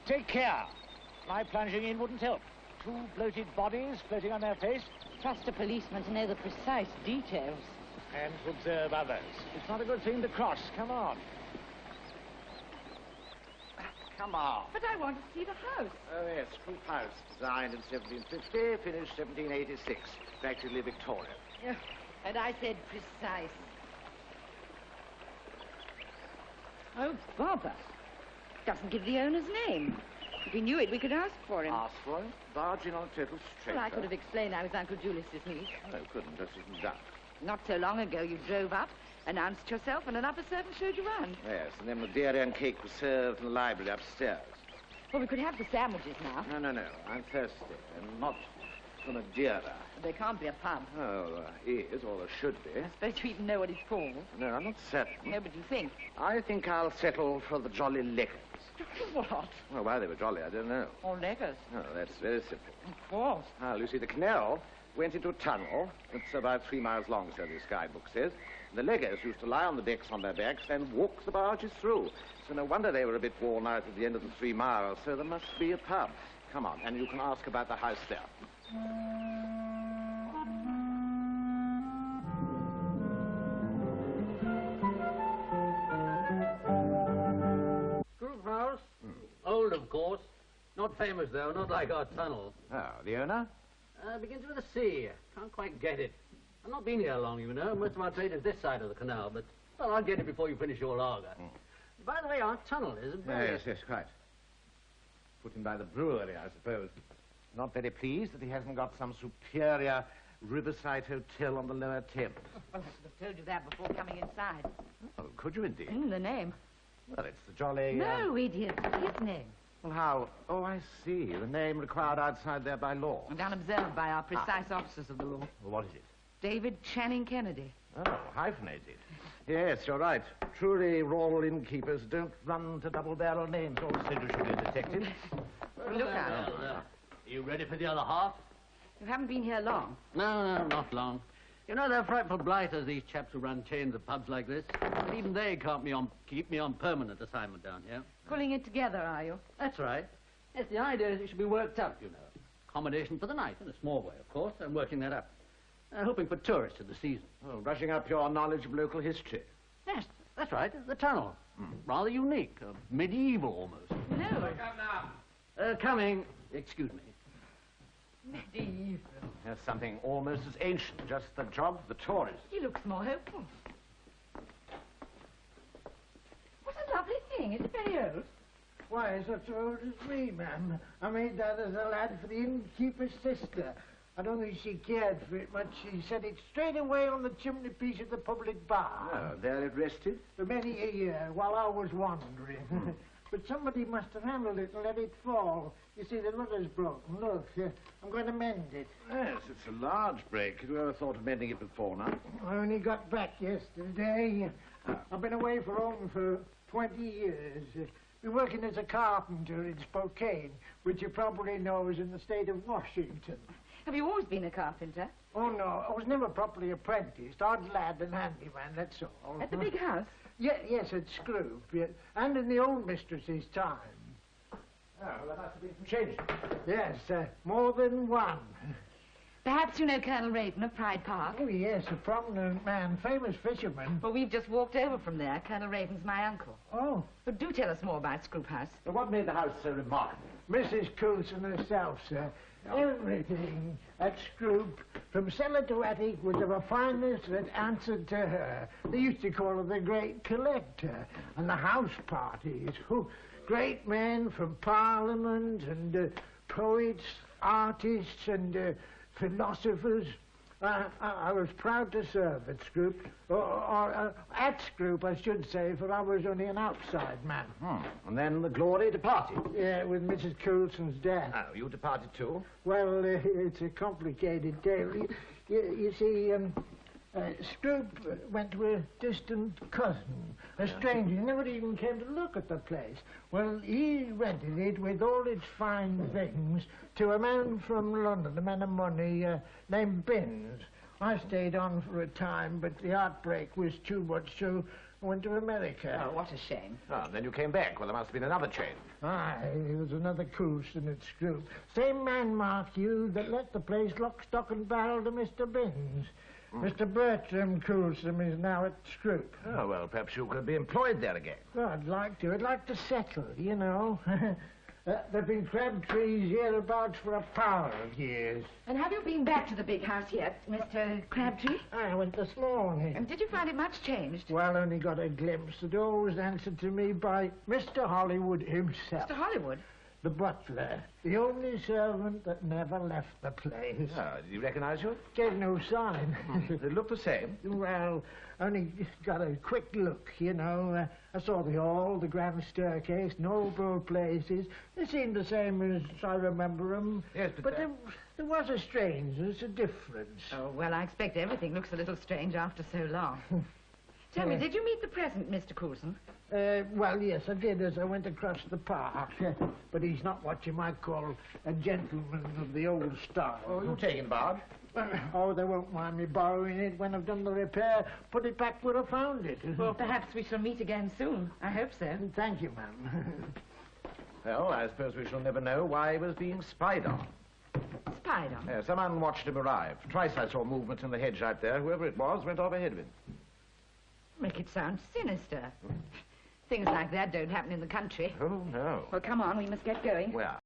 Take care. My plunging in wouldn't help. Two bloated bodies floating on their face. Trust a policeman to know the precise details. And to observe others. It's not a good thing to cross. Come on. Come on. But I want to see the house. Oh, yes, group house. Designed in 1750, finished 1786. Practically Victorian. And I said precise. Oh, bother. Doesn't give the owner's name. If we knew it, we could ask for him. Ask for him? Barging on a total stranger. Well, I could have explained I was Uncle Julius's niece. No, couldn't. Just isn't done. Not so long ago, you drove up, announced yourself, and an upper servant showed you round. Yes, and then Madeira and cake was served in the library upstairs. Well, we could have the sandwiches now. No. I'm thirsty, and not for Madeira. There can't be a pub. Oh, is, or there should be. I suppose you even know what it's called. No, I'm not certain. No, but you think. I think I'll settle for the Jolly Leggers. What? Well, why they were jolly, I don't know. Or Leggers. Oh, that's very simple. Of course. Well, you see, the canal went into a tunnel. It's about 3 miles long, so this guidebook says. The Leggers used to lie on the decks on their backs and walk the barges through. So no wonder they were a bit worn out at the end of the 3 miles. So there must be a pub. Come on, and you can ask about the house there. Group house? Old, of course. Not famous, though, not like our tunnel. Oh, the owner? Begins with a C. Can't quite get it. I've not been here long, you know. Most of our trade is this side of the canal, but, well, I'll get it before you finish your lager. By the way, our tunnel is a very... Yes, quite. Put in by the brewery, I suppose. Not very pleased that he hasn't got some superior riverside hotel on the lower Thames. Well, I should have told you that before coming inside. Oh, could you indeed? The name. Well, it's the Jolly... No, idiot. His name. Well, how? Oh, I see. The name required outside there by law. And unobserved by our precise officers of the law. Well, what is it? David Channing Kennedy. Oh, hyphenated. Yes, you're right. Truly, rural innkeepers don't run to double-barrel names. All said you should be a detective. Well, look out. Are you ready for the other half? You haven't been here long. No, not long. You know, they're frightful blighters, these chaps who run chains of pubs like this. But even they can't keep me on permanent assignment down here. Pulling it together, are you? That's right. Yes, the idea is it should be worked up, you know. Accommodation for the night, in a small way, of course. I'm working that up. Hoping for tourists in the season. Oh, brushing up your knowledge of local history. Yes, that's right. The tunnel. Rather unique. Medieval, almost. No. Look up now. Coming. Excuse me. Medieval. There's something almost as ancient, just the job of the Tories. He looks more hopeful. What a lovely thing. Is it very old? Why, it's as old as me, ma'am. I made that as a lad for the innkeeper's sister. I don't think she cared for it much. She set it straight away on the chimney-piece of the public bar. Oh, there it rested? For many a year, while I was wandering. But somebody must have handled it and let it fall. You see, the rudder's broken. Look, I'm going to mend it. Yes, it's a large break. Had you ever thought of mending it before now? I only got back yesterday. I've been away from home for 20 years. Been working as a carpenter in Spokane, which you probably know is in the state of Washington. Have you always been a carpenter? Oh, no, I was never properly apprenticed. Odd lad and handyman, that's all. At the big house? Yes, at Scroop, yeah. And in the old mistress's time. Oh, well, there must have been some changes. Yes, more than one. Perhaps you know Colonel Raven of Pride Park? Oh, yes, a prominent man, famous fisherman. Well, we've just walked over from there. Colonel Raven's my uncle. Oh, But do tell us more about Scroop House. But what made the house so remarkable? Mrs. Coulson herself, sir. Everything at Scroop, from cellar to attic, was of a fineness that answered to her. They used to call her the Great Collector. And the house parties, great men from Parliament and poets, artists and philosophers. I was proud to serve at Scroop, or at Scroop, I should say, for I was only an outside man. And then the glory departed. Yeah, with Mrs. Coulson's death. Oh, you departed too? Well, it's a complicated tale. You see, Scroop went to a distant cousin, a stranger. He never even came to look at the place. Well, he rented it with all its fine things to a man from London, a man of money, named Binns. I stayed on for a time, but the outbreak was too much, so I went to America. Oh, what a shame. Oh, then you came back. Well, there must have been another change. Aye, it was another Coulson at Scroop. Same man, mark you, that let the place lock, stock and barrel to Mr. Binns. Mr. Bertram Coulson is now at Scroop. Oh, well, perhaps you could be employed there again. Well, I'd like to. I'd like to settle, you know. There've been crab trees hereabouts for a power of years. And have you been back to the big house yet, Mr. Crabtree? I went this morning. And did you find it much changed? Well, only got a glimpse. The door was answered to me by Mr. Hollywood himself. Mr. Hollywood? The butler. The only servant that never left the place. Oh, did he recognize you? Gave no sign. They look the same. Well, only got a quick look, you know. I saw the hall, the grand staircase, noble places. They seemed the same as I remember them. Yes, but there was a strangeness, a difference. Oh, well, I expect everything looks a little strange after so long. Tell me, did you meet the present Mr. Coulson? Well, yes, I did as I went across the park. But he's not what you might call a gentleman of the old style. Oh, you taking Bob? Oh, they won't mind me borrowing it when I've done the repair. Put it back where I found it. Well, perhaps we shall meet again soon. I hope so. Thank you, ma'am. Well, I suppose we shall never know why he was being spied on. Spied on? Someone watched him arrive. Twice I saw movement in the hedge out there. Whoever it was went off ahead of him. Make it sound sinister. Things like that don't happen in the country. Oh, no. Well, come on, we must get going. Where?